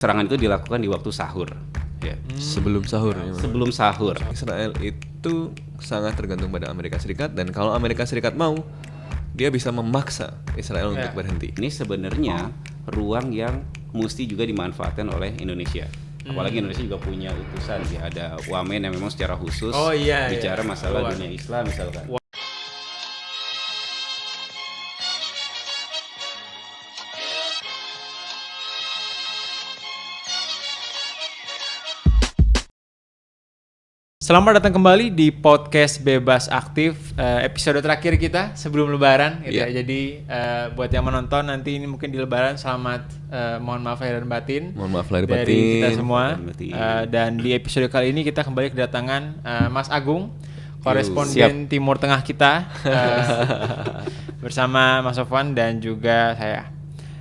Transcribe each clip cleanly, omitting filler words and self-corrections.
Serangan itu dilakukan di waktu sahur. Ya. Sebelum sahur ya. Sebelum sahur. Israel itu sangat tergantung pada Amerika Serikat, dan kalau Amerika Serikat mau, dia bisa memaksa Israel untuk berhenti. Ini sebenarnya ruang yang mesti juga dimanfaatkan oleh Indonesia. Apalagi Indonesia juga punya utusan ya, ada Wamen yang memang secara khusus bicara masalah dunia Islam misalkan. Selamat datang kembali di podcast Bebas Aktif, episode terakhir kita sebelum Lebaran gitu ya. Jadi buat yang menonton nanti ini mungkin di Lebaran, selamat mohon maaf lahir dan batin. Mohon maaf lahir dari batin. kita semua. Dan di episode kali ini kita kembali kedatangan Mas Agung, koresponden Timur Tengah kita, bersama Mas Sofwan dan juga saya.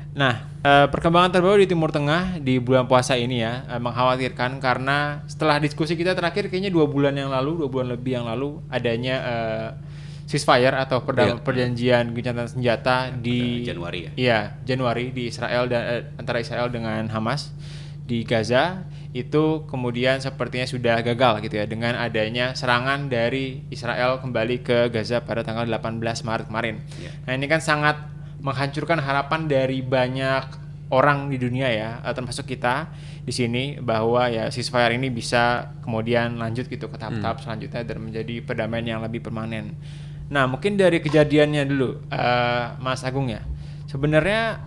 Nah, perkembangan terbaru di Timur Tengah di bulan puasa ini ya mengkhawatirkan, karena setelah diskusi kita terakhir kayaknya 2 bulan lebih yang lalu adanya ceasefire atau perjanjian gencatan senjata di Januari ya. Iya, Januari di Israel dan antara Israel dengan Hamas di Gaza itu kemudian sepertinya sudah gagal gitu ya, dengan adanya serangan dari Israel kembali ke Gaza pada tanggal 18 Maret kemarin. Nah, ini kan sangat menghancurkan harapan dari banyak orang di dunia ya, termasuk kita di sini, bahwa ya ceasefire ini bisa kemudian lanjut gitu ke tahap-tahap selanjutnya dan menjadi perdamaian yang lebih permanen. Nah, mungkin dari kejadiannya dulu, Mas Agung ya, sebenarnya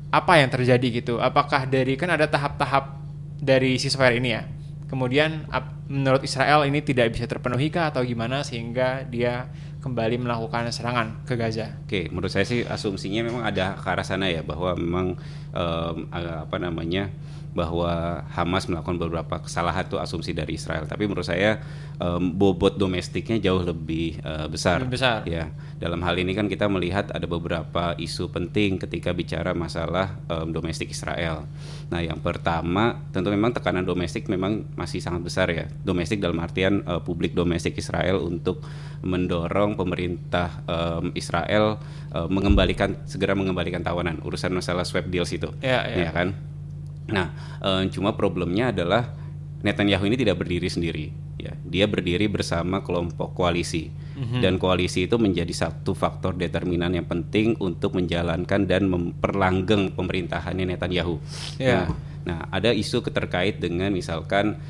apa yang terjadi gitu? Apakah dari, kan ada tahap-tahap dari ceasefire ini ya, kemudian menurut Israel ini tidak bisa terpenuhi kah atau gimana sehingga dia kembali melakukan serangan ke Gaza? Oke, menurut saya sih asumsinya memang ada ke arah sana ya, bahwa memang bahwa Hamas melakukan beberapa kesalahan, itu asumsi dari Israel. Tapi menurut saya bobot domestiknya jauh lebih besar. Ya, dalam hal ini kan kita melihat ada beberapa isu penting ketika bicara masalah domestik Israel. Nah, yang pertama tentu memang tekanan domestik memang masih sangat besar ya. Domestik dalam artian publik domestik Israel untuk mendorong pemerintah Israel segera mengembalikan tawanan, urusan masalah swap deals itu. Ya kan? Nah, cuma problemnya adalah Netanyahu ini tidak berdiri sendiri, ya. Dia berdiri bersama kelompok koalisi, dan koalisi itu menjadi satu faktor determinan yang penting untuk menjalankan dan memperlanggeng pemerintahannya Netanyahu. Nah, ada isu terkait dengan misalkan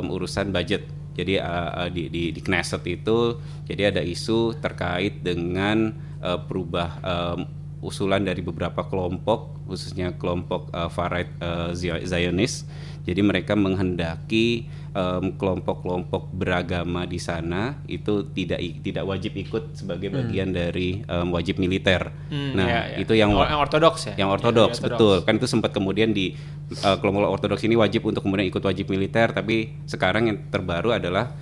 urusan budget. Jadi di Knesset itu, jadi ada isu terkait dengan usulan dari beberapa kelompok, khususnya kelompok far-right Zionis. Jadi mereka menghendaki kelompok-kelompok beragama di sana itu tidak wajib ikut sebagai bagian dari wajib militer. Itu yang ortodoks ya. Yang ortodoks, betul. Kan itu sempat kemudian di kelompok ortodoks ini wajib untuk kemudian ikut wajib militer, tapi sekarang yang terbaru adalah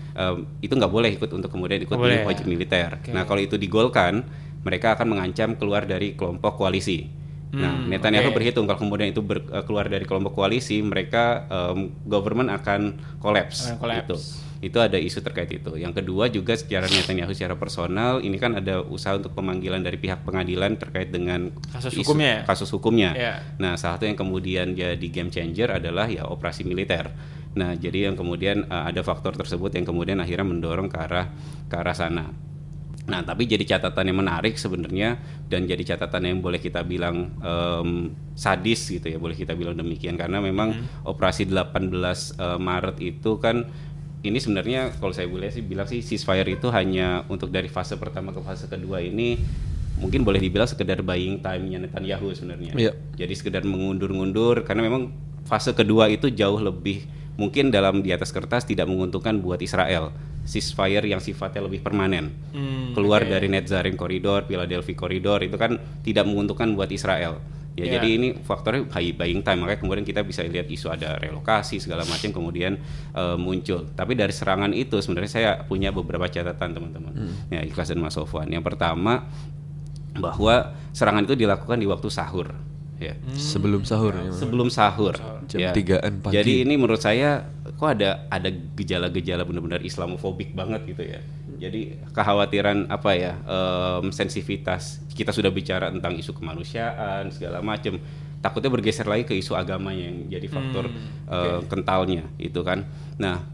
itu nggak boleh ikut untuk kemudian ikut wajib militer. Nah, kalau itu digolkan, mereka akan mengancam keluar dari kelompok koalisi. Nah, Netanyahu berhitung kalau kemudian itu keluar dari kelompok koalisi, mereka government akan collapse. Itu ada isu terkait itu. Yang kedua juga secara Netanyahu secara personal, ini kan ada usaha untuk pemanggilan dari pihak pengadilan terkait dengan kasus hukumnya. Nah, salah satu yang kemudian jadi game changer adalah ya operasi militer. Nah, jadi yang kemudian ada faktor tersebut yang kemudian akhirnya mendorong ke arah sana. Nah, tapi jadi catatan yang menarik sebenarnya, dan jadi catatan yang boleh kita bilang sadis gitu ya, boleh kita bilang demikian, karena memang operasi 18 Maret itu kan, ini sebenarnya kalau saya boleh sih bilang sih ceasefire itu hanya untuk dari fase pertama ke fase kedua ini mungkin boleh dibilang sekedar buying time-nya Netanyahu sebenarnya. Jadi sekedar mengundur-ngundur, karena memang fase kedua itu jauh lebih mungkin di atas kertas tidak menguntungkan buat Israel. Ceasefire yang sifatnya lebih permanen, keluar dari Netzarim Corridor, Philadelphia Corridor, itu kan tidak menguntungkan buat Israel. Jadi ini faktornya buying time, makanya kemudian kita bisa lihat isu ada relokasi segala macam kemudian muncul. Tapi dari serangan itu sebenarnya saya punya beberapa catatan, teman-teman. Ya, Ikhlas dan Mas Sofwan. Yang pertama, bahwa serangan itu dilakukan di waktu sahur. Ya. Sebelum sahur ya. Sebelum sahur. Jam 3-an pagi. Jadi ini menurut saya kok ada gejala-gejala benar-benar Islamofobik banget gitu ya. Jadi kekhawatiran sensitivitas, kita sudah bicara tentang isu kemanusiaan segala macam. takutnya bergeser lagi ke isu agamanya yang jadi faktor kentalnya itu kan. Nah,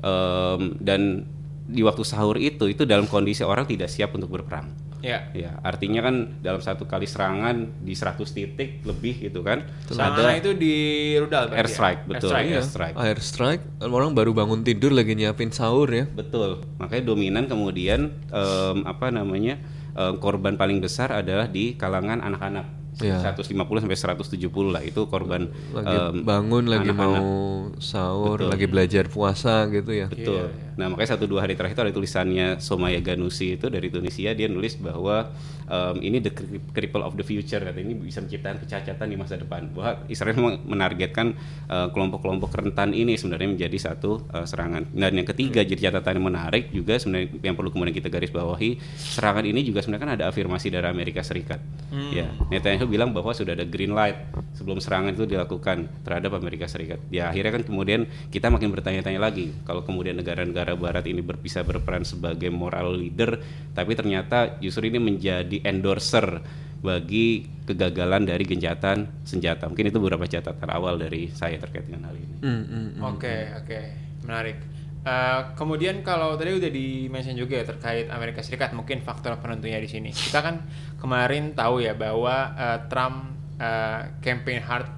dan di waktu sahur itu dalam kondisi orang tidak siap untuk berperang. Ya. Ya, artinya kan dalam satu kali serangan di 100 titik lebih gitu kan. Serangan itu di rudal air strike, betul. Air strike, orang baru bangun tidur lagi nyiapin sahur ya. Betul. Makanya dominan kemudian korban paling besar adalah di kalangan anak-anak. 150 sampai 170 lah itu korban lagi bangun lagi anak-anak. Mau sahur, lagi belajar puasa gitu ya. Betul. Nah, makanya 1-2 hari terakhir itu ada tulisannya Somaya Ganusi itu dari Tunisia, dia nulis bahwa ini the cripple of the future, katanya ini bisa menciptakan kecacatan di masa depan. Bahwa Israel memang menargetkan kelompok-kelompok rentan ini sebenarnya menjadi satu serangan. Dan yang ketiga jadi catatan yang menarik juga sebenarnya yang perlu kemudian kita garis bawahi, serangan ini juga sebenarnya kan ada afirmasi dari Amerika Serikat. Ya, Netanyahu bilang bahwa sudah ada green light sebelum serangan itu dilakukan terhadap Amerika Serikat. Ya, akhirnya kan kemudian kita makin bertanya-tanya lagi kalau kemudian negara-negara Barat ini bisa berperan sebagai moral leader, tapi ternyata justru ini menjadi endorser bagi kegagalan dari gencatan senjata. Mungkin itu beberapa catatan awal dari saya terkait dengan hal ini. Oke, menarik. Kemudian kalau tadi udah di-mention juga ya terkait Amerika Serikat, mungkin faktor penentunya di sini. Kita kan kemarin tahu ya bahwa Trump campaign hard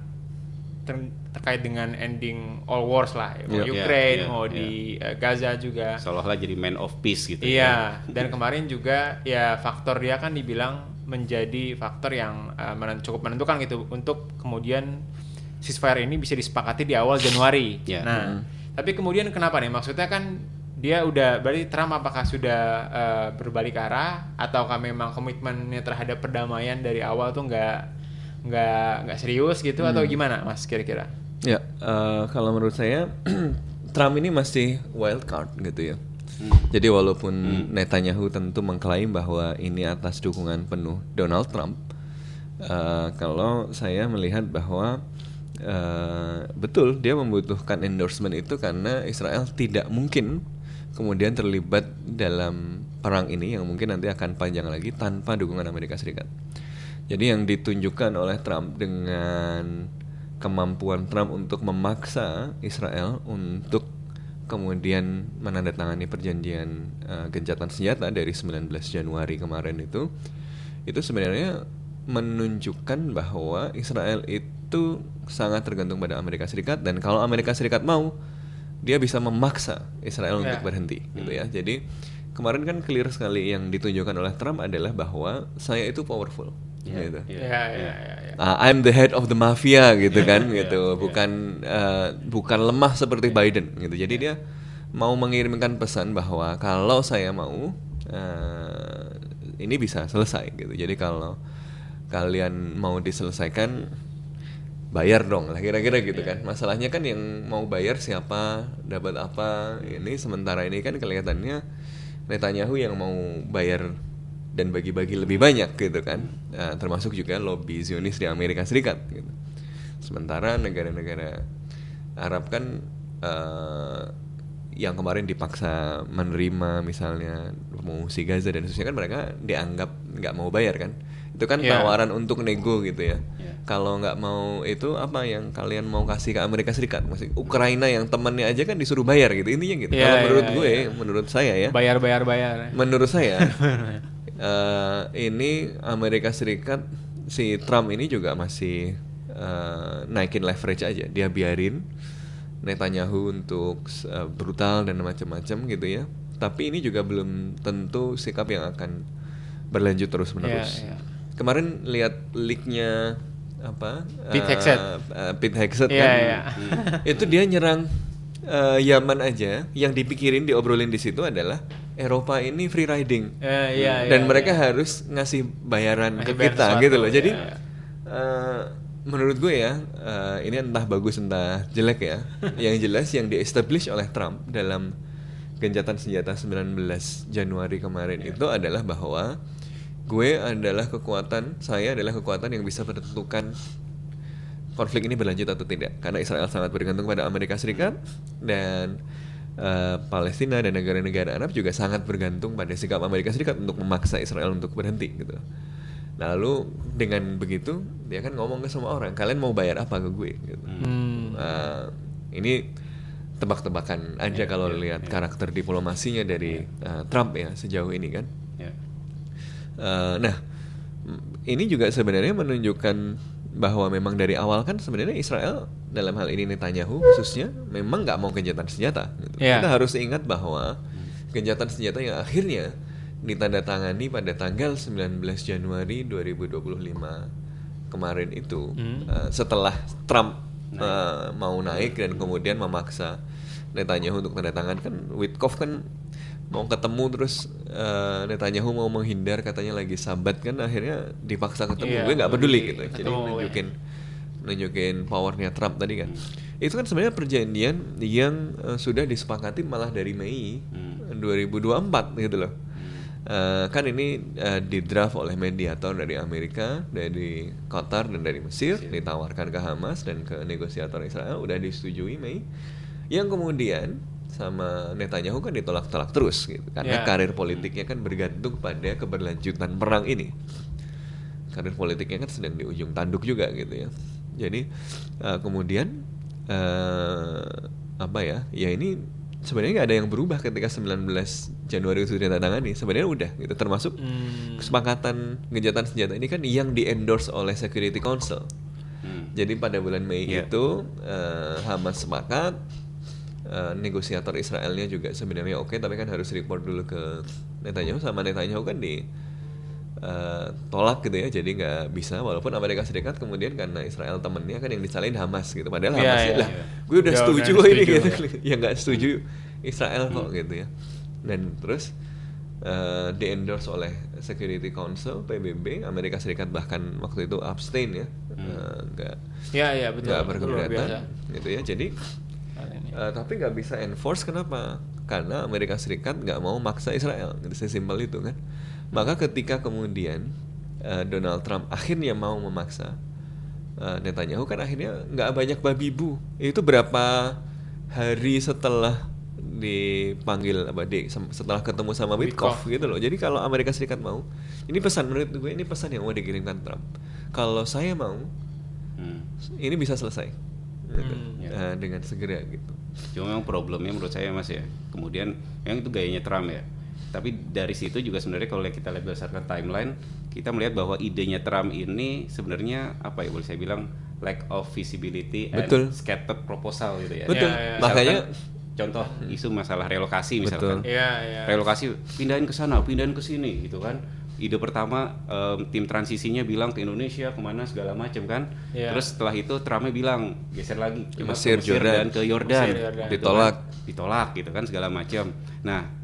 terkait dengan ending all wars lah, mau Ukraine, mau di Gaza juga. Seolah-olah jadi man of peace gitu. Iya, dan kemarin juga ya faktor dia kan dibilang menjadi faktor yang cukup menentukan gitu untuk kemudian ceasefire ini bisa disepakati di awal Januari. Nah, tapi kemudian kenapa nih? Maksudnya kan dia udah, berarti Trump apakah sudah berbalik arah ataukah memang komitmennya terhadap perdamaian dari awal tuh nggak serius gitu atau gimana, Mas, kira-kira? Ya, kalau menurut saya Trump ini masih wild card gitu ya. Jadi walaupun Netanyahu tentu mengklaim bahwa ini atas dukungan penuh Donald Trump, kalau saya melihat bahwa betul dia membutuhkan endorsement itu karena Israel tidak mungkin kemudian terlibat dalam perang ini yang mungkin nanti akan panjang lagi tanpa dukungan Amerika Serikat. Jadi yang ditunjukkan oleh Trump dengan kemampuan Trump untuk memaksa Israel untuk kemudian menandatangani perjanjian gencatan senjata dari 19 Januari kemarin itu sebenarnya menunjukkan bahwa Israel itu sangat tergantung pada Amerika Serikat, dan kalau Amerika Serikat mau, dia bisa memaksa Israel untuk berhenti gitu ya. Jadi kemarin kan clear sekali yang ditunjukkan oleh Trump adalah bahwa saya itu powerful. Gitu. I'm the head of the mafia gitu kan, gitu. Bukan lemah seperti Biden gitu. Jadi dia mau mengirimkan pesan bahwa kalau saya mau ini bisa selesai gitu. Jadi kalau kalian mau diselesaikan, bayar dong lah kira-kira gitu kan. Masalahnya kan yang mau bayar siapa, dapat apa. Ini sementara ini kan kelihatannya Netanyahu yang mau bayar dan bagi-bagi lebih banyak gitu kan. Termasuk juga lobby Zionis di Amerika Serikat gitu. Sementara negara-negara Arab kan yang kemarin dipaksa menerima misalnya pengungsi Gaza dan seterusnya kan mereka dianggap nggak mau bayar kan. Itu kan tawaran untuk nego gitu ya. Kalau nggak mau itu apa yang kalian mau kasih ke Amerika Serikat? Masih Ukraina yang temannya aja kan disuruh bayar gitu intinya gitu. Kalau menurut gue, menurut saya ya. Bayar. Menurut saya ini Amerika Serikat, si Trump ini juga masih naikin leverage aja. Dia biarin Netanyahu untuk brutal dan macam-macam gitu ya. Tapi ini juga belum tentu sikap yang akan berlanjut terus-menerus. Kemarin lihat leak-nya apa? Pete Hegseth kan. Itu dia nyerang Yaman aja, yang dipikirin diobrolin di situ adalah Eropa ini free riding. Dan mereka harus ngasih bayaran ke kita gitu loh. Jadi menurut gue ya, ini entah bagus entah jelek ya. Yang jelas yang di-establish oleh Trump dalam gencatan senjata 19 Januari kemarin itu adalah bahwa saya adalah kekuatan yang bisa menentukan konflik ini berlanjut atau tidak. Karena Israel sangat bergantung pada Amerika Serikat, dan Palestina dan negara-negara Arab juga sangat bergantung pada sikap Amerika Serikat untuk memaksa Israel untuk berhenti gitu. Lalu dengan begitu dia kan ngomong ke semua orang, kalian mau bayar apa ke gue? Gitu. Ini tebak-tebakan aja kalau lihat karakter diplomasinya dari Trump ya sejauh ini kan. Nah, ini juga sebenarnya menunjukkan bahwa memang dari awal kan sebenarnya Israel dalam hal ini Netanyahu khususnya memang nggak mau gencatan senjata. Gitu. Kita harus ingat bahwa gencatan senjata yang akhirnya ditandatangani pada tanggal 19 Januari 2025 kemarin itu setelah Trump mau naik dan kemudian memaksa Netanyahu untuk tanda tangan kan. Witkoff kan mau ketemu terus Netanyahu mau menghindar katanya lagi sabat kan, akhirnya dipaksa ketemu. Gue nggak peduli gitu. Jadi nunjukin powernya Trump tadi kan. Itu kan sebenarnya perjanjian yang sudah disepakati malah dari Mei 2024 gitu loh. Kan ini didraft oleh mediator dari Amerika, dari Qatar dan dari Mesir, ditawarkan ke Hamas dan ke negosiator Israel, udah disetujui Mei. Yang kemudian sama Netanyahu kan ditolak-tolak terus gitu. Karena karir politiknya kan bergantung pada keberlanjutan perang ini. Karir politiknya kan sedang di ujung tanduk juga gitu ya. Jadi kemudian ya ini sebenarnya nggak ada yang berubah ketika 19 Januari itu ditandatangani. Sebenarnya udah gitu, termasuk kesepakatan gencatan senjata ini kan yang di-endorse oleh Security Council. Jadi pada bulan Mei itu Hamas sepakat, negosiator Israelnya juga sebenarnya oke, tapi kan harus report dulu ke Netanyahu, sama Netanyahu kan tolak gitu ya, jadi nggak bisa. Walaupun Amerika Serikat kemudian karena Israel temennya kan yang disalahin Hamas gitu, padahal Hamasnya lah gue udah setuju ini gitu, ya nggak setuju Israel kok gitu ya. Dan terus di-endorse oleh Security Council PBB, Amerika Serikat bahkan waktu itu abstain ya, nggak berkeberatan gitu ya. Jadi tapi nggak bisa enforce, kenapa? Karena Amerika Serikat nggak mau maksa Israel, gitu, sesimpel itu kan. Maka ketika kemudian Donald Trump akhirnya mau memaksa Netanyahu, kan akhirnya nggak banyak babi bu. Itu berapa hari setelah dipanggil setelah ketemu sama Witkoff gitu loh. Jadi kalau Amerika Serikat mau, ini pesan menurut gue, ini pesan yang mau dikirimkan Trump. Kalau saya mau, ini bisa selesai gitu, dengan segera gitu. Cuma memang problemnya menurut saya Mas ya, kemudian yang itu gayanya Trump ya. Tapi dari situ juga sebenarnya kalau kita lihat berdasarkan timeline, kita melihat bahwa idenya Trump ini sebenarnya apa ya, boleh saya bilang lack of visibility and scattered proposal gitu ya. Betul. Ya. Makanya contoh isu masalah relokasi misalkan. Relokasi, pindahin ke sana, pindahin ke sini gitu kan. Ide pertama tim transisinya bilang ke Indonesia kemana segala macam kan. Terus setelah itu Trumpnya bilang geser lagi ke Mesir dan ke Yordan. Ditolak gitu kan segala macam. Nah,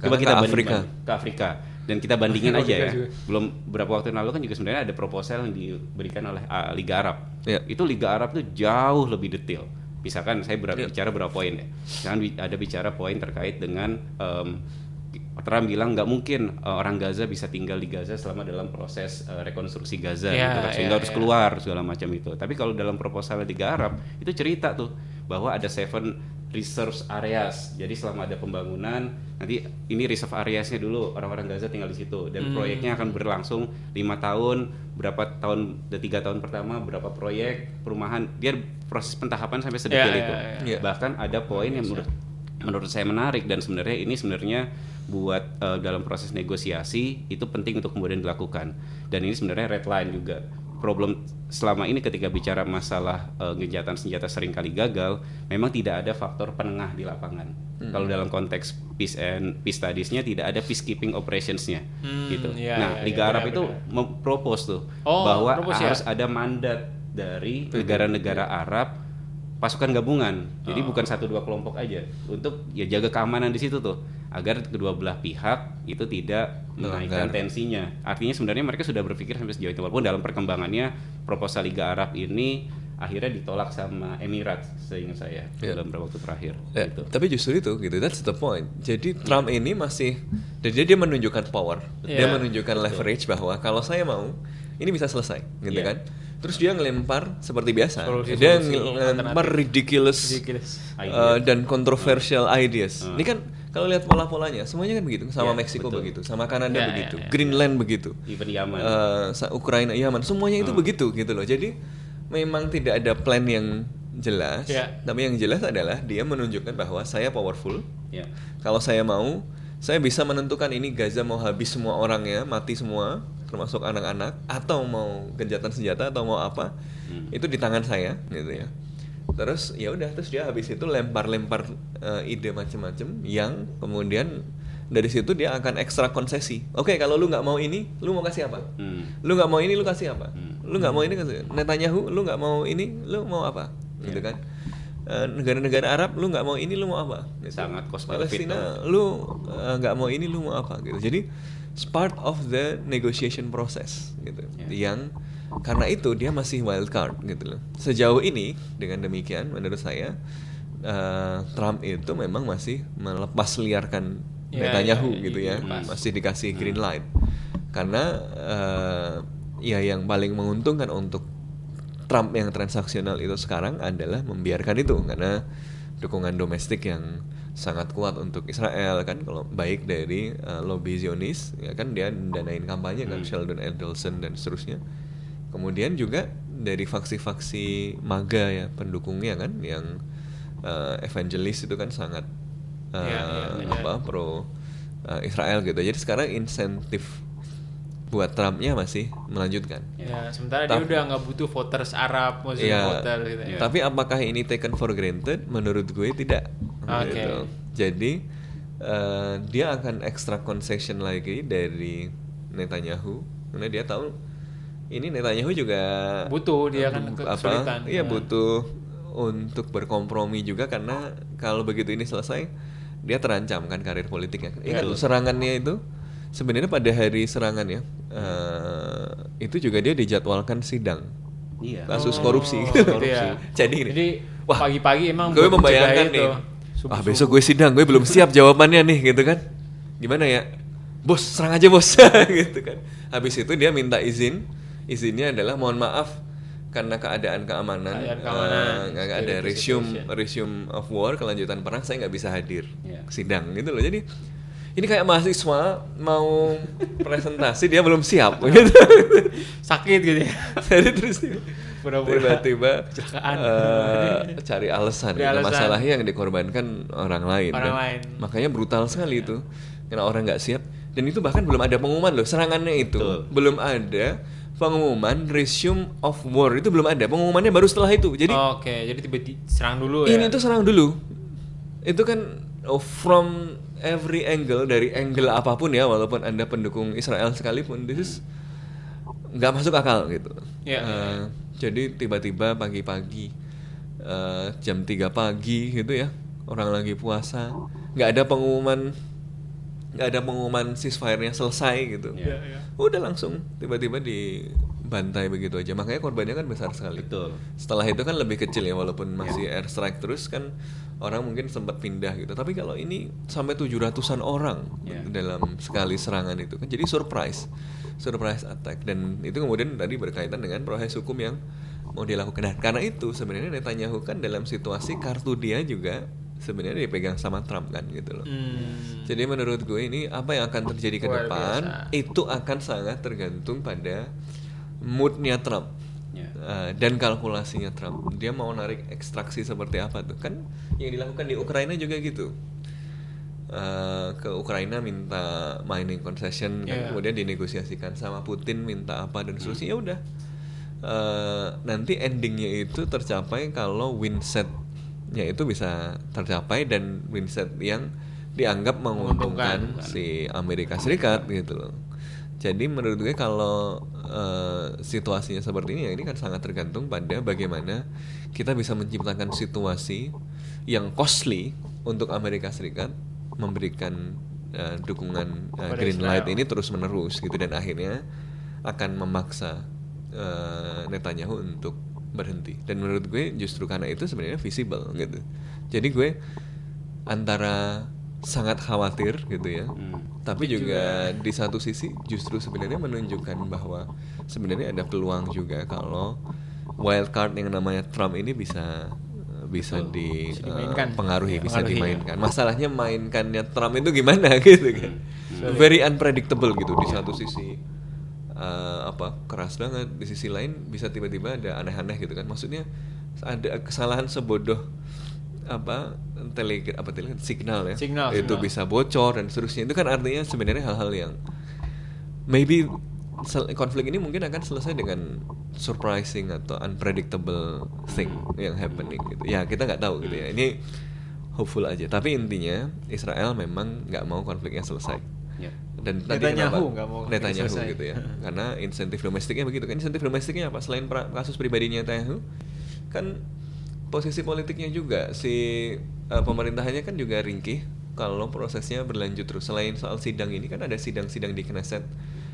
coba kita bandingkan ke Afrika dan kita bandingin aja ya. Belum beberapa waktu lalu kan juga sebenarnya ada proposal yang diberikan oleh Liga Arab. Itu Liga Arab tuh jauh lebih detail. Misalkan saya bicara berapa poin ya. Misalkan ada bicara poin terkait dengan Trump bilang nggak mungkin orang Gaza bisa tinggal di Gaza selama dalam proses rekonstruksi Gaza gitu kan, sehingga harus keluar segala macam itu. Tapi kalau dalam proposal Liga Arab itu cerita tuh bahwa ada 7 reserve areas. Jadi selama ada pembangunan, nanti ini reserve areasnya dulu orang-orang Gaza tinggal di situ, dan proyeknya akan berlangsung 5 tahun, berapa tahun, 3 tahun pertama berapa proyek perumahan, dia proses pentahapan sampai sedetail itu. Bahkan ada poin yang menurut saya menarik, dan sebenarnya ini buat dalam proses negosiasi itu penting untuk kemudian dilakukan, dan ini sebenarnya red line juga. Problem selama ini ketika bicara masalah gencatan senjata seringkali gagal, memang tidak ada faktor penengah di lapangan. Kalau dalam konteks peace studies-nya tidak ada peacekeeping operations-nya gitu. Liga Arab itu mempropose tuh bahwa harus ada mandat dari negara-negara Arab, pasukan gabungan. Jadi bukan 1-2 kelompok aja, untuk ya jaga keamanan di situ tuh, agar kedua belah pihak itu tidak menaikkan tensinya. Artinya sebenarnya mereka sudah berpikir sampai sejauh itu, walaupun dalam perkembangannya proposal Liga Arab ini akhirnya ditolak sama Emirat seingat saya dalam beberapa waktu terakhir. Gitu. Tapi justru itu gitu, that's the point. Jadi Trump ini masih, jadi dia menunjukkan power, dia menunjukkan leverage bahwa kalau saya mau ini bisa selesai, gitu kan. Terus dia ngelempar seperti biasa, dia ngelempar ridiculous dan controversial ideas. Ini kan Kalau lihat pola-polanya, semuanya kan begitu. Sama Ya, Meksiko betul. begitu, sama Kanada Ya, begitu, ya, ya. Greenland begitu, Even Yaman. Ukraina, Yaman, semuanya itu begitu gitu loh. Jadi memang tidak ada plan yang jelas, Ya. tapi yang jelas adalah dia menunjukkan bahwa saya powerful. Ya. Kalau saya mau, saya bisa menentukan ini Gaza mau habis semua orangnya, mati semua, termasuk anak-anak, atau mau gencatan senjata atau mau apa, itu di tangan saya, gitu ya. Terus ya udah, terus dia habis itu lempar-lempar ide macam-macam yang kemudian dari situ dia akan ekstra konsesi. Oke, kalau lu nggak mau ini, lu mau kasih apa? Lu nggak mau ini, lu kasih apa? Lu nggak mau ini, kasih Netanyahu, lu nggak mau ini, lu mau apa? Gitu kan? Negara-negara Arab, lu nggak mau ini, lu mau apa? Gitu. Sangat cost benefit, Palestina, lu nggak mau ini, lu mau apa? Gitu. Jadi it's part of the negotiation process, gitu. Yang karena itu dia masih wild card, gitu loh. Sejauh ini dengan demikian, menurut saya Trump itu memang masih melepas liarkan Netanyahu, gitu ya, masih dikasih green light. Karena ya yang paling menguntungkan untuk Trump yang transaksional itu sekarang adalah membiarkan itu, karena dukungan domestik yang sangat kuat untuk Israel kan, kalau baik dari lobby Zionis ya kan, dia danain kampanye kan, Sheldon Adelson dan seterusnya. Kemudian juga dari faksi-faksi MAGA ya, pendukungnya kan, yang evangelis itu kan sangat pro Israel gitu. Jadi sekarang insentif buat Trumpnya masih melanjutkan. Ya, sementara dia udah nggak butuh voters Arab, Muslim voter gitu ya. Tapi apakah ini taken for granted? Menurut gue tidak. Gitu. Jadi dia akan extra concession lagi dari Netanyahu, karena dia tahu ini Netanyahu juga butuh, dia kan kesulitan. Iya, butuh untuk berkompromi juga, karena kalau begitu ini selesai dia terancam kan karir politiknya. Ingat serangannya itu sebenarnya pada hari serangan ya, itu juga dia dijadwalkan sidang. Iya. Kasus korupsi. Iya. Jadi wah, pagi-pagi emang gue membayangkan nih, wah besok gue sidang, gue belum siap jawabannya nih, gitu kan. Gimana ya, bos, serang aja bos. Gitu kan. Habis itu dia minta izinnya adalah mohon maaf karena keadaan keamanan nggak ada resume of war, kelanjutan perang, saya nggak bisa hadir sidang gitu loh. Jadi ini kayak mahasiswa mau presentasi dia belum siap gitu. Sakit gitu ya. Jadi terus Pura-pura tiba-tiba kecelakaan. cari alasan. Masalahnya yang dikorbankan orang lain. Makanya brutal sekali itu, karena orang nggak siap. Dan itu bahkan belum ada pengumuman loh, serangannya itu belum ada pengumuman resume of war, itu belum ada pengumumannya, baru setelah itu. Jadi jadi tiba-tiba serang dulu ya. Ini tuh serang dulu. Itu kan from every angle, dari angle apapun ya, walaupun Anda pendukung Israel sekalipun, this is nggak masuk akal gitu. Jadi tiba-tiba pagi-pagi jam 3 pagi gitu ya, orang lagi puasa, nggak ada pengumuman ceasefire-nya selesai gitu. Udah langsung tiba-tiba dibantai begitu aja. Makanya korbannya kan besar sekali. Betul. Setelah itu kan lebih kecil ya, walaupun masih airstrike terus kan, orang mungkin sempat pindah gitu. Tapi kalau ini sampai 700-an orang dalam sekali serangan itu kan, jadi surprise attack. Dan itu kemudian tadi berkaitan dengan proses hukum yang mau dilakukan. Nah, karena itu sebenarnya Netanyahu kan dalam situasi kartu dia juga sebenarnya dipegang sama Trump kan gitu loh. Jadi menurut gue ini apa yang akan terjadi ke depan itu akan sangat tergantung pada moodnya Trump dan kalkulasinya Trump. Dia mau narik ekstraksi seperti apa tuh kan, yang dilakukan di Ukraina juga gitu. Ke Ukraina minta mining concession kan, kemudian dinegosiasikan sama Putin minta apa dan seterusnya. Ya udah, nanti endingnya itu tercapai kalau win-set ya itu bisa tercapai, dan win-set yang dianggap menguntungkan si Amerika Serikat gitu loh. Jadi menurut gue kalau situasinya seperti ini, ya ini kan sangat tergantung pada bagaimana kita bisa menciptakan situasi yang costly untuk Amerika Serikat memberikan dukungan green light ini terus menerus gitu, dan akhirnya akan memaksa Netanyahu untuk berhenti. Dan menurut gue justru karena itu sebenarnya visible gitu. Jadi gue antara sangat khawatir gitu ya, tapi juga di satu sisi justru sebenarnya menunjukkan bahwa sebenarnya ada peluang juga kalau wild card yang namanya Trump ini bisa bisa dimainkan. pengaruhi, bisa Pengaruhi, dimainkan. Masalahnya mainkannya Trump itu gimana gitu kan. Very unpredictable gitu di satu sisi keras banget, di sisi lain bisa tiba-tiba ada aneh-aneh gitu kan. Maksudnya ada kesalahan sebodoh signal ya. Itu bisa bocor dan seterusnya. Itu kan artinya sebenarnya hal-hal yang maybe konflik ini mungkin akan selesai dengan surprising atau unpredictable thing yang happening gitu. Ya kita nggak tahu gitu ya. Ini hopeful aja. Tapi intinya Israel memang nggak mau konfliknya selesai. Dan tadi Netanyahu gitu ya. Karena insentif domestiknya begitu kan. Insentif domestiknya apa? Selain kasus pribadinya Netanyahu, kan posisi politiknya juga pemerintahannya kan juga ringkih kalau prosesnya berlanjut terus. Selain soal sidang ini kan ada sidang-sidang di Knesset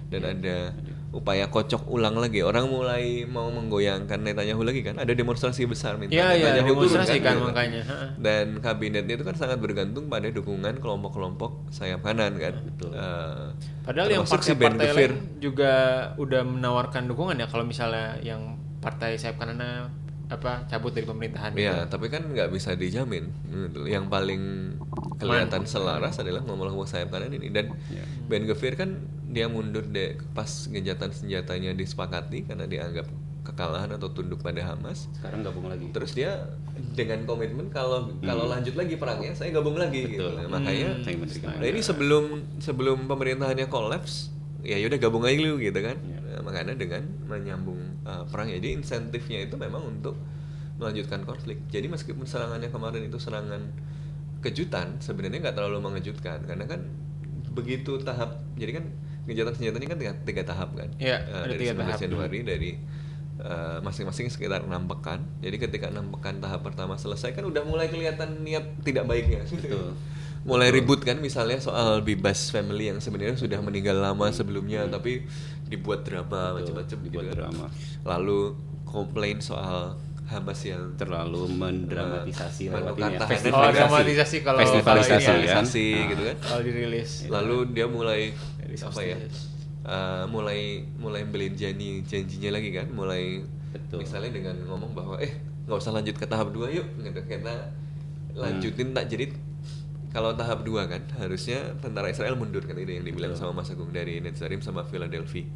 dan ada upaya kocok ulang lagi. Orang mulai mau menggoyangkan Netanyahu lagi kan. Ada demonstrasi besar minta Netanyahu turun kan. Makanya. Dan kabinetnya itu kan sangat bergantung pada dukungan kelompok-kelompok sayap kanan kan. Padahal yang partai-partai lain juga udah menawarkan dukungan ya kalau misalnya yang partai sayap kanannya cabut dari pemerintahan. Iya, tapi kan nggak bisa dijamin. Yang paling kelihatan selaras adalah ngomong-ngomong sayap kanan ini. Dan Ben Gvir kan dia mundur pas gencatan senjatanya disepakati karena dianggap kekalahan atau tunduk pada Hamas. Sekarang gabung lagi. Terus dia dengan komitmen kalau lanjut lagi perangnya saya gabung lagi. Gitu. Makanya ini sebelum pemerintahannya kolaps, ya udah gabung aja lu gitu kan. Makanya dengan menyambung perang, jadi insentifnya itu memang untuk melanjutkan konflik. Jadi meskipun serangannya kemarin itu serangan kejutan, sebenarnya nggak terlalu mengejutkan karena kan begitu tahap. Jadi kan gencatan senjatanya kan tiga tahap kan. Dari 19 Januari dari masing-masing sekitar 6 pekan. Jadi ketika 6 pekan tahap pertama selesai kan udah mulai kelihatan niat tidak baiknya. Betul. Mulai ribut kan misalnya soal Bibas family yang sebenarnya sudah meninggal lama sebelumnya tapi dibuat drama macam-macam gitu kan. Lalu komplain soal Hamas yang terlalu mendramatisasi dramatisasi kalau festivalisasi gitu kan. Kalau dirilis. Lalu dia mulai mulai beli janjinya lagi kan, mulai misalnya dengan ngomong bahwa nggak usah lanjut ke tahap 2 yuk gitu, kita lanjutin tak. Jadi kalau tahap 2 kan harusnya tentara Israel mundur kan, itu yang dibilang sama Mas Agung dari Netzarim sama Philadelphia.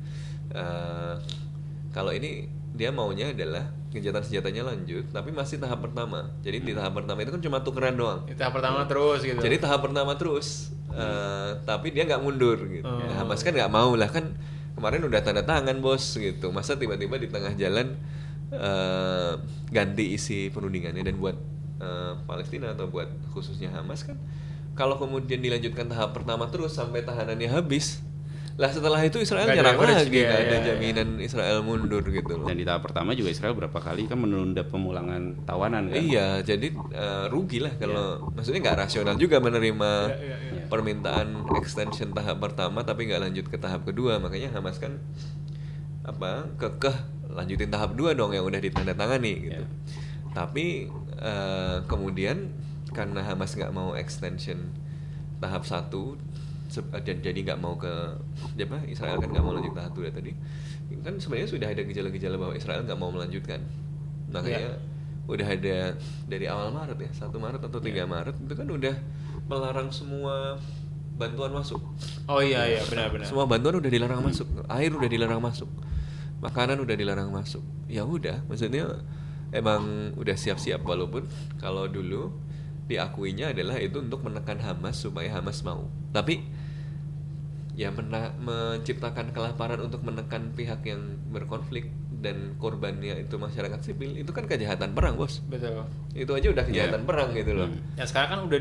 Kalau ini dia maunya adalah gencatan senjatanya lanjut tapi masih tahap pertama. Jadi di tahap pertama itu kan cuma tukeran doang. Di tahap pertama terus gitu. Jadi tahap pertama terus tapi dia nggak mundur gitu. Hamas kan nggak mau lah, kan kemarin udah tanda tangan bos gitu. Masa tiba-tiba di tengah jalan ganti isi perundingannya. Dan buat Palestina atau buat khususnya Hamas kan, kalau kemudian dilanjutkan tahap pertama terus sampai tahanannya habis, lah setelah itu Israel nyerang lagi, nggak ada jaminan Israel mundur gitu loh. Dan di tahap pertama juga Israel berapa kali kan menunda pemulangan tawanan kan. Iya, jadi rugi lah kalau maksudnya nggak rasional juga menerima permintaan extension tahap pertama tapi nggak lanjut ke tahap kedua. Makanya Hamas kan kekeh lanjutin tahap 2 dong yang udah ditandatangani gitu. Tapi kemudian karena Hamas nggak mau extension tahap 1 dan jadi nggak mau ke Israel kan nggak mau lanjut tahap 2 tadi kan, sebenarnya sudah ada gejala-gejala bahwa Israel nggak mau melanjutkan. Makanya udah ada dari awal Maret ya, 1 Maret atau 3 Maret itu kan udah melarang semua bantuan masuk. Oh iya benar-benar. Semua bantuan udah dilarang masuk, air udah dilarang masuk, makanan udah dilarang masuk. Ya udah, maksudnya emang udah siap-siap, walaupun kalau dulu diakuinya adalah itu untuk menekan Hamas supaya Hamas mau. Tapi ya menciptakan kelaparan untuk menekan pihak yang berkonflik dan korbannya itu masyarakat sipil, itu kan kejahatan perang bos. Betul. Itu aja udah kejahatan perang gitu loh. Ya sekarang kan udah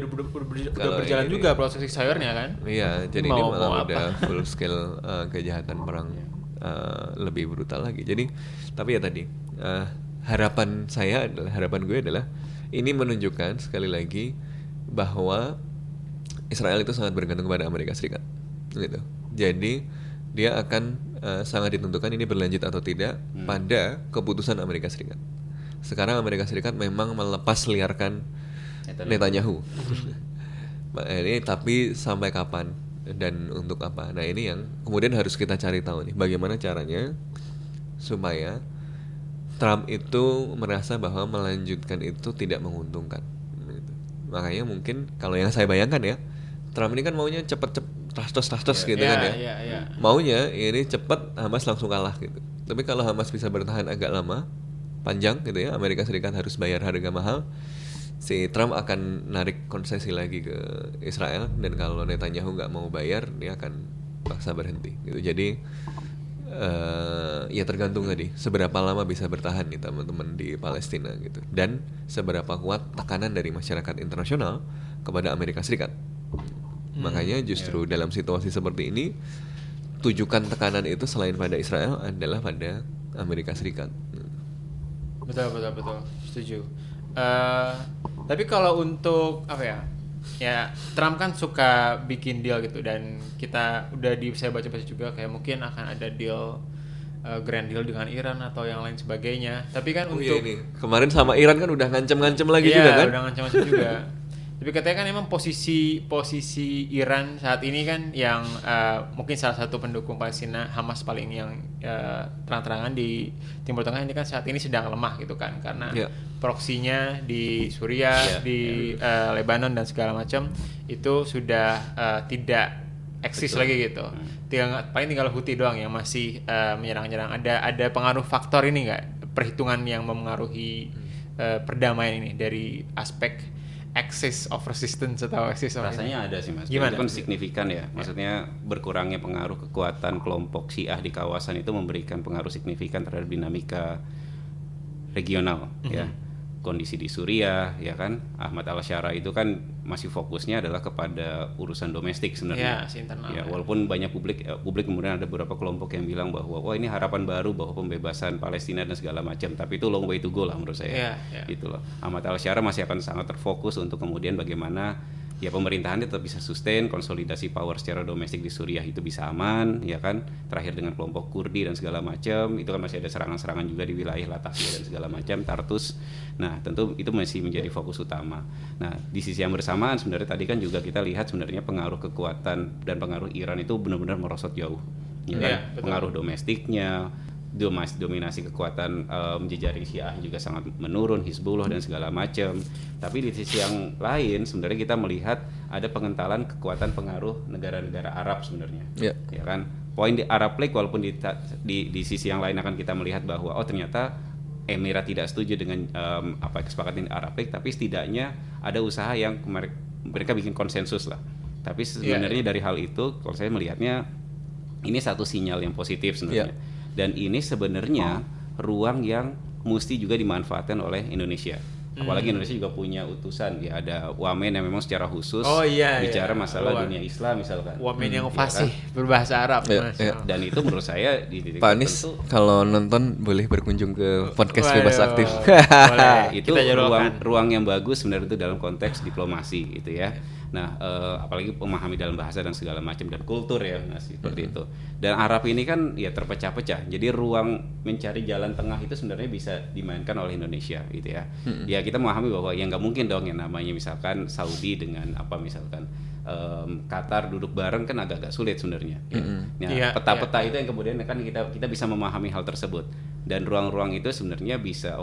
berjalan juga proses sayurnya kan. Iya, jadi ini malah udah full scale kejahatan perang lebih brutal lagi. Jadi tapi ya tadi harapan gue adalah ini menunjukkan sekali lagi bahwa Israel itu sangat bergantung kepada Amerika Serikat gitu. Jadi dia akan sangat ditentukan ini berlanjut atau tidak pada keputusan Amerika Serikat. Sekarang Amerika Serikat memang melepas liarkan Netanyahu. Ini tapi sampai kapan dan untuk apa? Nah ini yang kemudian harus kita cari tahu nih, bagaimana caranya supaya Trump itu merasa bahwa melanjutkan itu tidak menguntungkan. Gitu. Makanya mungkin kalau yang saya bayangkan ya, Trump ini kan maunya cepet tastos gitu kan ya. Maunya ini cepet Hamas langsung kalah gitu. Tapi kalau Hamas bisa bertahan agak lama, panjang gitu ya, Amerika Serikat harus bayar harga mahal. Si Trump akan narik konsesi lagi ke Israel, dan kalau Netanyahu nggak mau bayar, dia akan paksa berhenti gitu. Jadi ya tergantung tadi seberapa lama bisa bertahan nih teman-teman di Palestina gitu, dan seberapa kuat tekanan dari masyarakat internasional kepada Amerika Serikat. Makanya justru dalam situasi seperti ini, tujukan tekanan itu selain pada Israel adalah pada Amerika Serikat. Betul, setuju. Tapi kalau untuk apa ya Trump kan suka bikin deal gitu, dan kita udah saya baca-baca juga kayak mungkin akan ada deal grand deal dengan Iran atau yang lain sebagainya. Tapi kan untuk ini kemarin sama Iran kan udah ngancem-ngancem lagi juga kan? Udah ngancem-ngancem juga. Tapi katanya kan emang posisi Iran saat ini kan yang mungkin salah satu pendukung Palestina, Hamas paling yang terang-terangan di Timur Tengah ini kan saat ini sedang lemah gitu kan, karena proksinya di Suriah, di Lebanon dan segala macam itu sudah tidak eksis lagi gitu. Paling tinggal Houthi doang yang masih menyerang-nyerang. Ada pengaruh faktor ini nggak, perhitungan yang mempengaruhi perdamaian ini dari aspek axis of resistance atau axis of rasanya ada sih mas. Gimana? Itu kan signifikan ya. Maksudnya berkurangnya pengaruh kekuatan kelompok Syiah di kawasan itu memberikan pengaruh signifikan terhadap dinamika regional ya. Kondisi di Suriah ya kan, Ahmad al-Shara itu kan masih fokusnya adalah kepada urusan domestik sebenarnya. Ya, walaupun banyak publik kemudian ada beberapa kelompok yang bilang bahwa wah ini harapan baru bahwa pembebasan Palestina dan segala macam, tapi itu long way to go lah menurut saya. Gitu loh. Ahmad al-Shara masih akan sangat terfokus untuk kemudian bagaimana ya pemerintahan tetap bisa sustain, konsolidasi power secara domestik di Suriah itu bisa aman, ya kan. Terakhir dengan kelompok Kurdi dan segala macam, itu kan masih ada serangan-serangan juga di wilayah Latakia dan segala macam, Tartus. Nah, tentu itu masih menjadi fokus utama. Nah, di sisi yang bersamaan sebenarnya tadi kan juga kita lihat sebenarnya pengaruh kekuatan dan pengaruh Iran itu benar-benar merosot jauh. Ya kan? Pengaruh domestiknya, dominasi kekuatan menjejari Syiah juga sangat menurun, Hizbullah dan segala macam. Tapi di sisi yang lain sebenarnya kita melihat ada pengentalan kekuatan pengaruh negara-negara Arab sebenarnya. Ya kan? Poin di Arab League, walaupun di sisi yang lain akan kita melihat bahwa oh ternyata Emirat tidak setuju dengan kesepakatan Arab League, tapi setidaknya ada usaha yang mereka bikin konsensus lah. Tapi sebenarnya dari hal itu kalau saya melihatnya ini satu sinyal yang positif sebenarnya. Dan ini sebenarnya ruang yang mesti juga dimanfaatkan oleh Indonesia. Apalagi Indonesia juga punya utusan ya, ada Wamen yang memang secara khusus bicara masalah dunia Islam misalkan. Wamen yang fasih berbahasa Arab. Dan itu menurut saya di titik Pak Anies kalau nonton boleh berkunjung ke podcast Bebas Aktif. Itu ruang yang bagus sebenarnya itu dalam konteks diplomasi gitu ya. Nah, apalagi memahami dalam bahasa dan segala macam dan kultur ya, seperti itu. Dan Arab ini kan ya terpecah-pecah. Jadi ruang mencari jalan tengah itu sebenarnya bisa dimainkan oleh Indonesia gitu ya. Ya kita memahami bahwa ya nggak mungkin dong yang namanya misalkan Saudi dengan misalkan Qatar duduk bareng kan agak-agak sulit sebenarnya. Peta-peta itu yang kemudian kan kita bisa memahami hal tersebut. Dan ruang-ruang itu sebenarnya bisa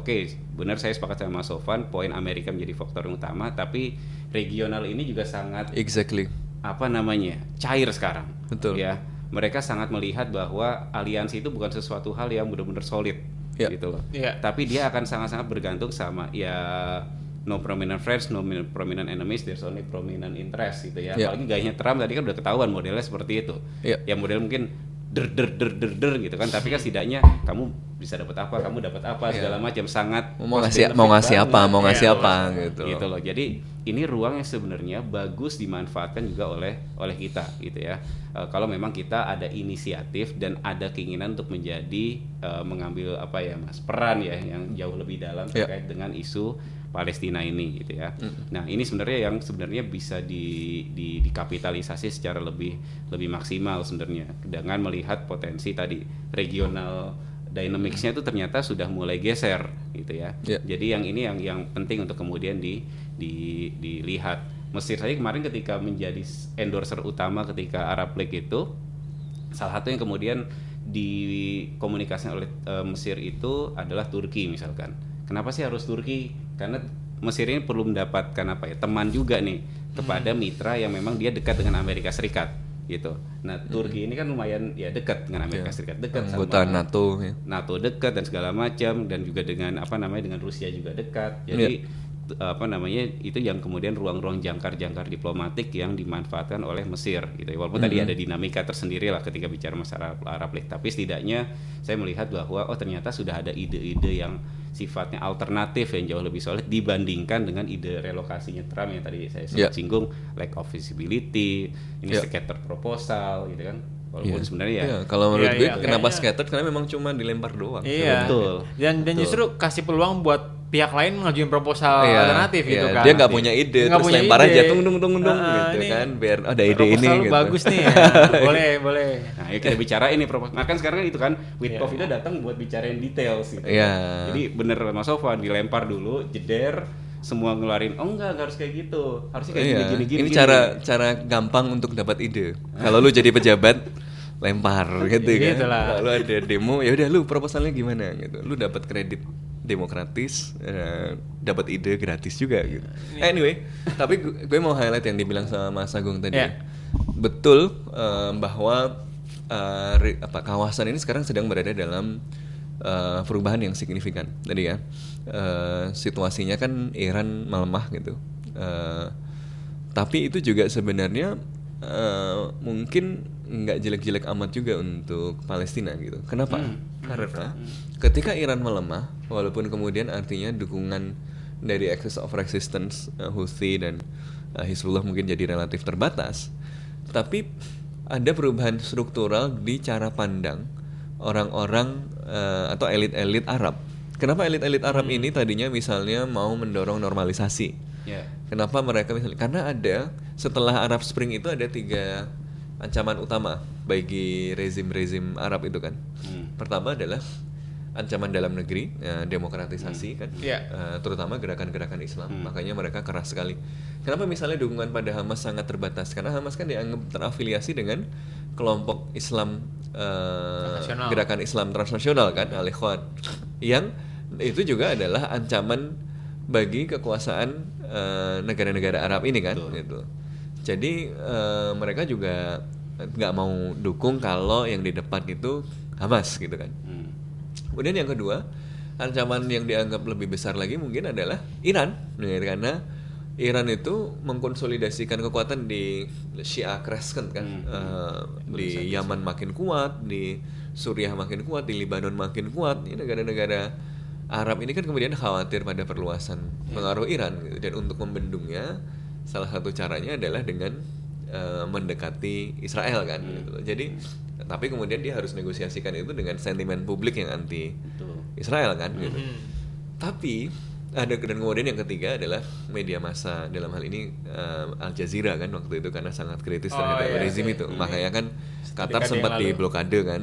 benar saya sepakat sama Mas Sofan, poin Amerika menjadi faktor yang utama, tapi regional ini juga sangat cair sekarang. Betul. Ya, mereka sangat melihat bahwa aliansi itu bukan sesuatu hal yang benar-benar solid gitu loh. Tapi dia akan sangat-sangat bergantung sama no prominent friends, no prominent enemies, there's only prominent interest gitu ya. Apalagi gayanya Trump tadi kan udah ketahuan modelnya seperti itu. Yang model mungkin der gitu kan, tapi kan setidaknya kamu bisa dapat apa, kamu dapat apa segala macam, sangat mau ngasih apa gitu loh. Jadi ini ruang yang sebenarnya bagus dimanfaatkan juga oleh kita gitu ya. Kalau memang kita ada inisiatif dan ada keinginan untuk menjadi mengambil peran ya yang jauh lebih dalam terkait dengan isu Palestina ini gitu ya. Nah, ini sebenarnya yang bisa dikapitalisasi secara lebih maksimal sebenarnya dengan melihat potensi tadi regional dynamics-nya itu ternyata sudah mulai geser gitu ya. Jadi yang ini yang penting untuk kemudian dilihat. Mesir saja kemarin ketika menjadi endorser utama ketika Arab League itu, salah satu yang kemudian dikomunikasikan oleh Mesir itu adalah Turki misalkan. Kenapa sih harus Turki? Karena Mesir ini perlu mendapatkan teman juga nih kepada mitra yang memang dia dekat dengan Amerika Serikat gitu. Nah, Turki ini kan lumayan ya dekat dengan Amerika Serikat, dekat anggota sama NATO ya. NATO dekat dan segala macam, dan juga dengan dengan Rusia juga dekat. Jadi itu yang kemudian ruang-ruang jangkar-jangkar diplomatik yang dimanfaatkan oleh Mesir gitu. Walaupun tadi ada dinamika tersendiri lah ketika bicara masalah Arab League, tapi setidaknya saya melihat bahwa ternyata sudah ada ide-ide yang sifatnya alternatif yang jauh lebih solid dibandingkan dengan ide relokasinya Trump yang tadi saya sempat singgung, lack of visibility, ini scattered proposal gitu kan. Walaupun sebenarnya kalau menurut gue kenapa scattered, karena memang cuma dilempar doang. Iya. Betul. Dan justru kasih peluang buat pihak lain ngajuin proposal alternatif gitu kan. Dia nggak punya ide, terus lempar aja tung gitu kan, biar ada ide ini gitu. Bagus nih ya. boleh. Nah, yuk kita bicara ini proposal. Nah, kan sekarang itu kan Witkoff itu datang buat bicarain details gitu. Jadi bener Mas Sofwan, dilempar dulu, jeder, semua ngeluarin enggak harus kayak gitu, harusnya kayak gini. Ini cara gampang untuk dapat ide. Kalau lu jadi pejabat lempar gitu kan. Kalau ada demo ya udah lu proposalnya gimana gitu. Lu dapat kredit demokratis, dapat ide gratis juga gitu. Anyway, tapi gue mau highlight yang dibilang sama Mas Agung tadi. Betul bahwa kawasan ini sekarang sedang berada dalam perubahan yang signifikan. Tadi ya, situasinya kan Iran melemah gitu. Tapi itu juga sebenarnya mungkin nggak jelek-jelek amat juga untuk Palestina gitu. Kenapa? Karena ketika Iran melemah, walaupun kemudian artinya dukungan dari Axis of Resistance Houthi dan Hizbullah mungkin jadi relatif terbatas, tapi ada perubahan struktural di cara pandang orang-orang atau elit-elit Arab. Kenapa elit-elit Arab ini tadinya misalnya mau mendorong normalisasi? Kenapa mereka misalnya? Karena ada setelah Arab Spring itu ada 3 ancaman utama bagi rezim-rezim Arab itu kan. Pertama adalah ancaman dalam negeri, demokratisasi kan, terutama gerakan-gerakan Islam. Makanya mereka keras sekali. Kenapa misalnya dukungan pada Hamas sangat terbatas? Karena Hamas kan dianggap terafiliasi dengan kelompok Islam, gerakan Islam transnasional kan, Al-Ikhwan, yang itu juga adalah ancaman bagi kekuasaan negara-negara Arab ini kan. Gitu. Jadi mereka juga nggak mau dukung kalau yang di depan itu Hamas gitu kan. Kemudian yang kedua, ancaman yang dianggap lebih besar lagi mungkin adalah Iran, karena Iran itu mengkonsolidasikan kekuatan di Syiah Crescent kan, di Yaman makin kuat, di Suriah makin kuat, di Lebanon makin kuat. Ini negara-negara Arab ini kan kemudian khawatir pada perluasan pengaruh Iran gitu. Dan untuk membendungnya salah satu caranya adalah dengan mendekati Israel kan gitu. Jadi tapi kemudian dia harus negosiasikan itu dengan sentimen publik yang anti Israel kan gitu. Tapi ada, dan kemudian yang ketiga adalah media massa, dalam hal ini Al Jazeera kan waktu itu karena sangat kritis terhadap rezim itu. Makanya kan Qatar sempat diblokade kan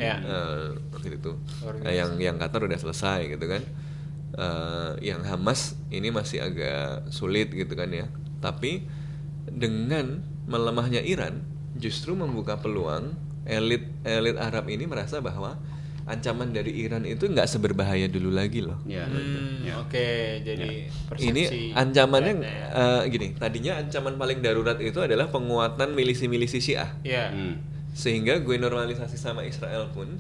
waktu itu. Yang Qatar udah selesai gitu kan. Yang Hamas ini masih agak sulit gitu kan ya. Tapi dengan melemahnya Iran justru membuka peluang elit Arab ini merasa bahwa ancaman dari Iran itu nggak seberbahaya dulu lagi loh. Oke, jadi persepsi ini ancamannya gini. Tadinya ancaman paling darurat itu adalah penguatan milisi-milisi Syiah. Sehingga gue normalisasi sama Israel pun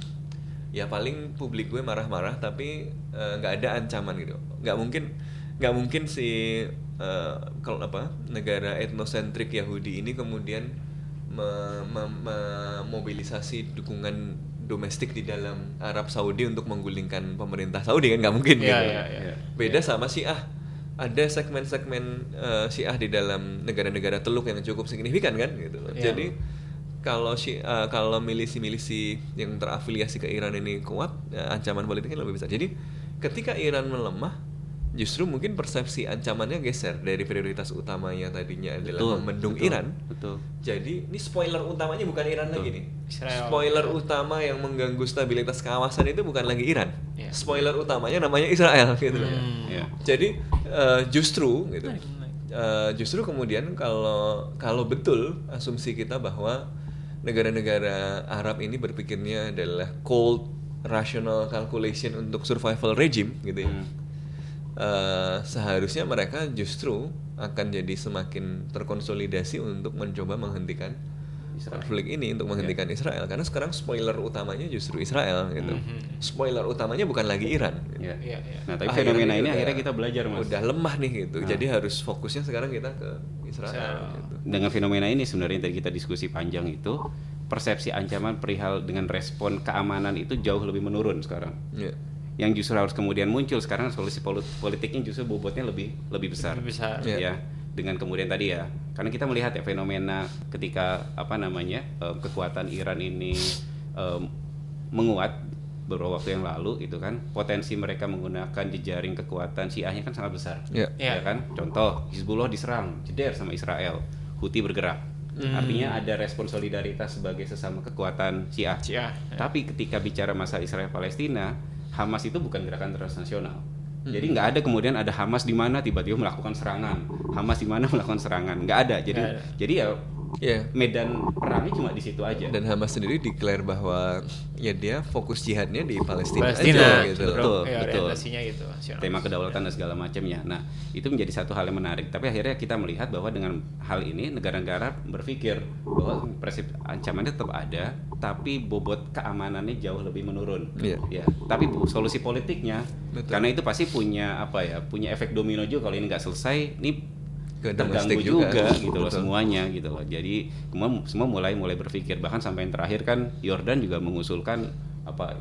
ya paling publik gue marah-marah, tapi nggak ada ancaman gitu. Nggak mungkin si kalau negara etnosentrik Yahudi ini kemudian memobilisasi dukungan domestik di dalam Arab Saudi untuk menggulingkan pemerintah Saudi kan, nggak mungkin gitu. Beda sama Syiah, ada segmen-segmen Syiah di dalam negara-negara Teluk yang cukup signifikan kan gitu. Jadi kalau milisi-milisi yang terafiliasi ke Iran ini kuat, ancaman politiknya lebih besar. Jadi ketika Iran melemah, justru mungkin persepsi ancamannya geser dari prioritas utamanya tadinya adalah membendung Iran. Jadi ini spoiler utamanya bukan Iran lagi nih. Spoiler utama yang mengganggu stabilitas kawasan itu bukan lagi Iran. Spoiler utamanya namanya Israel gitu. Jadi justru gitu. Justru kemudian kalau betul asumsi kita bahwa negara-negara Arab ini berpikirnya adalah cold rational calculation untuk survival regime gitu ya. Seharusnya mereka justru akan jadi semakin terkonsolidasi untuk mencoba menghentikan konflik ini, untuk menghentikan Israel, karena sekarang spoiler utamanya justru Israel gitu. Spoiler utamanya bukan lagi Iran gitu. Nah, tapi fenomena ini akhirnya kita belajar, Mas. Udah lemah nih gitu. Jadi harus fokusnya sekarang kita ke Israel gitu. Dengan fenomena ini sebenarnya tadi kita diskusi panjang itu, persepsi ancaman perihal dengan respon keamanan itu jauh lebih menurun sekarang. Yang justru harus kemudian muncul sekarang solusi politiknya justru bobotnya lebih besar. Ya. Dengan kemudian tadi ya, karena kita melihat ya fenomena ketika kekuatan Iran ini menguat beberapa waktu yang lalu itu kan, potensi mereka menggunakan jejaring kekuatan Syiahnya kan sangat besar. Ya kan? Contoh, Hizbullah diserang, jeder sama Israel, Houthi bergerak. Artinya ada respon solidaritas sebagai sesama kekuatan Syiah. Tapi ketika bicara masalah Israel Palestina, Hamas itu bukan gerakan transnasional. Jadi nggak ada kemudian ada Hamas di mana tiba-tiba melakukan serangan, Hamas di mana melakukan serangan, nggak ada. Jadi medan perangnya cuma di situ aja. Dan Hamas sendiri declare bahwa ya dia fokus jihadnya di Palestina aja gitu. Betul. Gitu, tema kedaulatan dan segala macamnya. Nah, itu menjadi satu hal yang menarik. Tapi akhirnya kita melihat bahwa dengan hal ini negara-negara berpikir bahwa persepsi ancamannya tetap ada, tapi bobot keamanannya jauh lebih menurun. Ya. Tapi solusi politiknya, karena itu pasti punya efek domino juga. Kalau ini nggak selesai, ini terganggu juga gitu loh semuanya gitu loh. Jadi semua mulai berpikir, bahkan sampai yang terakhir kan Yordan juga mengusulkan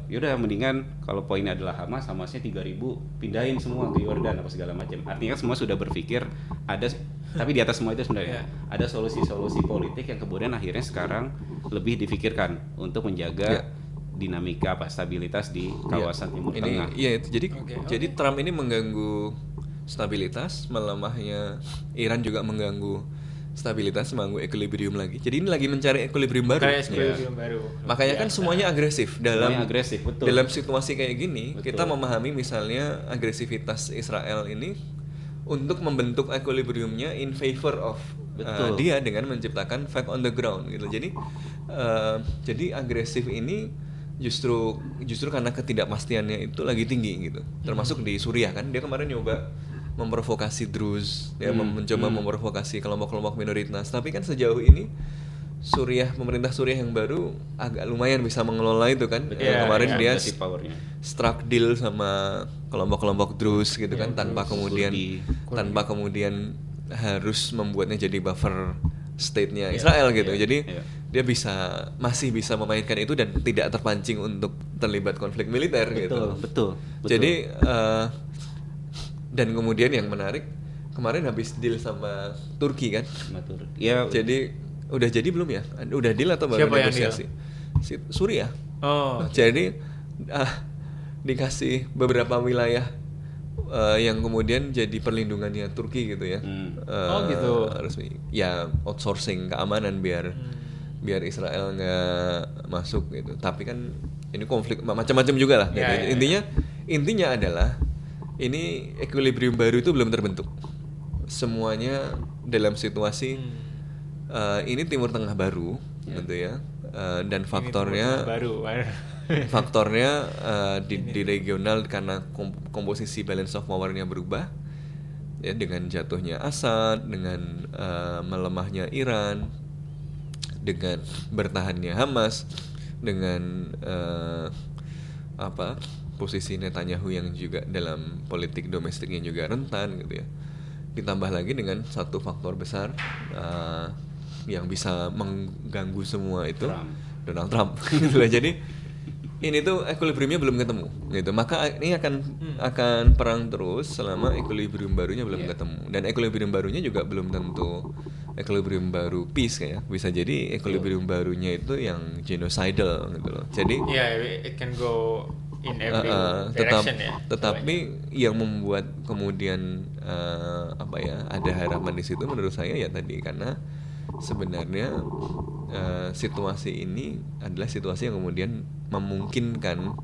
yaudah mendingan kalau poinnya adalah Hamasnya 3.000 pindahin semua ke Yordan segala macam. Artinya semua sudah berpikir ada, tapi di atas semua itu sebenarnya ada solusi-solusi politik yang kemudian akhirnya sekarang lebih difikirkan untuk menjaga dinamika stabilitas di kawasan Timur Tengah. Jadi Trump ini mengganggu stabilitas, melemahnya Iran juga mengganggu stabilitas, mengganggu equilibrium lagi. Jadi ini lagi mencari equilibrium baru. Makanya kan semuanya agresif dalam situasi kayak gini. Kita memahami misalnya agresivitas Israel ini untuk membentuk equilibriumnya in favor of dia dengan menciptakan fact on the ground gitu. Jadi agresif ini justru karena ketidakpastiannya itu lagi tinggi gitu. Termasuk di Suriah kan, dia kemarin nyoba memprovokasi Druze, mencoba memprovokasi kelompok-kelompok minoritas. Tapi kan sejauh ini pemerintah Suriah yang baru agak lumayan bisa mengelola itu kan. Kemarin dia struck deal sama kelompok-kelompok Druze gitu kan, tanpa kemudian harus membuatnya jadi buffer state-nya Israel gitu. Jadi dia masih bisa memainkan itu dan tidak terpancing untuk terlibat konflik militer gitu. Betul. Jadi dan kemudian yang menarik, kemarin habis deal sama Turki kan. Jadi udah jadi belum ya? Udah deal atau baru negosiasi? Suriah. Jadi dikasih beberapa wilayah yang kemudian jadi perlindungannya Turki gitu ya. Gitu. Resmi. Ya outsourcing keamanan biar Israel nggak masuk gitu. Tapi kan ini konflik macam-macam juga lah. Intinya adalah ini equilibrium baru itu belum terbentuk. Semuanya dalam situasi ini Timur Tengah baru gitu ya. Dan faktornya di regional karena komposisi balance of power-nya berubah ya, dengan jatuhnya Assad, dengan melemahnya Iran, dengan bertahannya Hamas, dengan posisi Netanyahu yang juga dalam politik domestiknya juga rentan gitu ya. Ditambah lagi dengan satu faktor besar yang bisa mengganggu semua itu, Donald Trump gitu lah. Jadi ini tuh equilibriumnya belum ketemu gitu. Maka ini akan perang terus selama equilibrium barunya belum ketemu. Dan equilibrium barunya juga belum tentu equilibrium baru peace kayak. Bisa jadi equilibrium barunya itu yang genocidal gitu loh. Jadi it can go in every direction tetapi yang membuat kemudian ada harapan di situ menurut saya ya tadi, karena sebenarnya situasi ini adalah situasi yang kemudian memungkinkan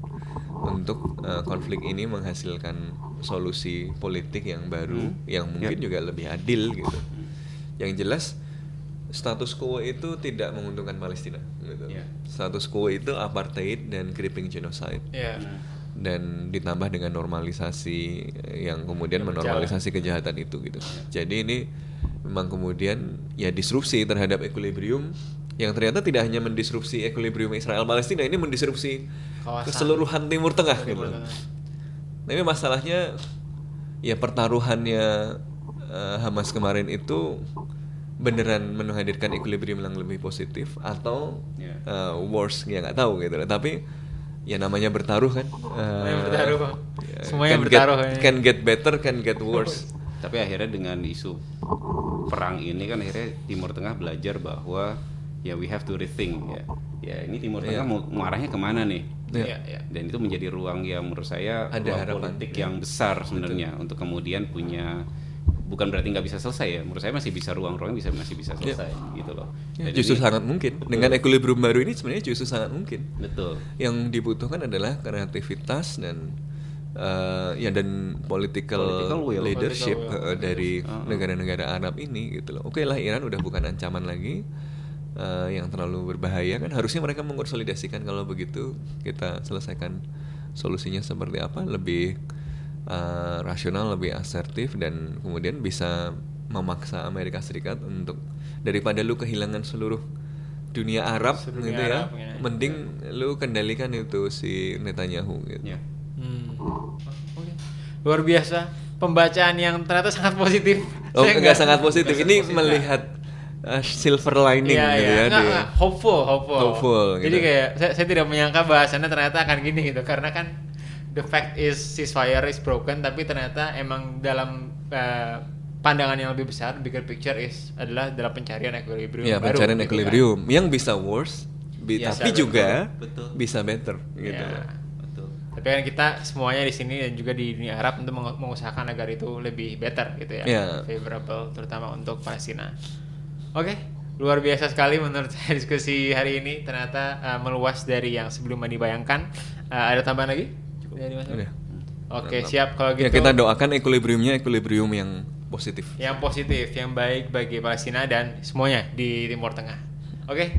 untuk konflik ini menghasilkan solusi politik yang baru yang mungkin juga lebih adil gitu. Yang jelas status quo itu tidak menguntungkan Palestina gitu. Yeah. Status quo itu apartheid dan creeping genocide. Yeah. Dan ditambah dengan normalisasi yang kemudian menormalisasi kejahatan itu gitu. Jadi ini memang kemudian ya disrupsi terhadap equilibrium yang ternyata tidak hanya mendisrupsi equilibrium Israel Palestina, ini mendisrupsi keseluruhan Timur Tengah gitu. Tapi masalahnya ya pertaruhannya Hamas kemarin itu beneran menghadirkan equilibrium yang lebih positif atau worse, ya nggak tahu gitu. Tapi ya namanya bertaruh kan. Semuanya bertaruh. Can get better, can get worse. Tapi akhirnya dengan isu perang ini kan akhirnya Timur Tengah belajar bahwa ya we have to rethink ya. Ya ini Timur Tengah mau arahnya kemana nih? Dan itu menjadi ruang yang menurut saya ada ruang politik yang besar sebenarnya untuk kemudian punya, bukan berarti nggak bisa selesai ya, menurut saya masih bisa ruang-ruangnya masih bisa selesai gitu loh. Justru sangat mungkin dengan equilibrium baru ini sebenarnya justru sangat mungkin. Betul. Yang dibutuhkan adalah kreativitas dan dan political leadership dari negara-negara Arab ini gitu loh. Oke lah, Iran udah bukan ancaman lagi yang terlalu berbahaya kan, harusnya mereka mengkonsolidasikan. Kalau begitu kita selesaikan solusinya seperti apa, lebih rasional, lebih asertif, dan kemudian bisa memaksa Amerika Serikat untuk daripada lu kehilangan seluruh dunia Arab gitu ya, mending lu kendalikan itu si Netanyahu gitu. Luar biasa pembacaan yang ternyata sangat positif. Oh, enggak sangat positif. Ini melihat silver lining gitu ya. Hopeful. Gitu. Jadi kayak saya tidak menyangka bahasannya ternyata akan gini gitu, karena kan the fact is ceasefire is broken, tapi ternyata emang dalam pandangan yang lebih besar, bigger picture adalah dalam pencarian equilibrium baru. Pencarian gitu equilibrium kan. yang bisa worse, tapi juga bisa better gitu. Tapi kan kita semuanya di sini dan juga di dunia Arab untuk mengusahakan agar itu lebih better gitu ya, favorable terutama untuk Palestina. Oke, luar biasa sekali menurut saya diskusi hari ini, ternyata meluas dari yang sebelumnya dibayangkan. Ada tambahan lagi? Cukup dari Mas? Oke, siap kalau gitu. Ya, kita doakan equilibrium yang positif. Yang positif, yang baik bagi Palestina dan semuanya di Timur Tengah. Oke,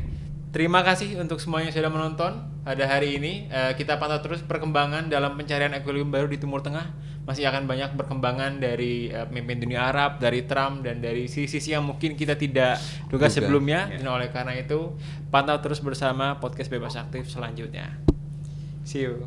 terima kasih untuk semuanya yang sudah menonton pada hari ini. Kita pantau terus perkembangan dalam pencarian equilibrium baru di Timur Tengah. Masih akan banyak perkembangan dari pemimpin dunia Arab, dari Trump, dan dari sisi-sisi yang mungkin kita tidak duga sebelumnya. Dan oleh karena itu, pantau terus bersama podcast Bebas Aktif selanjutnya. See you.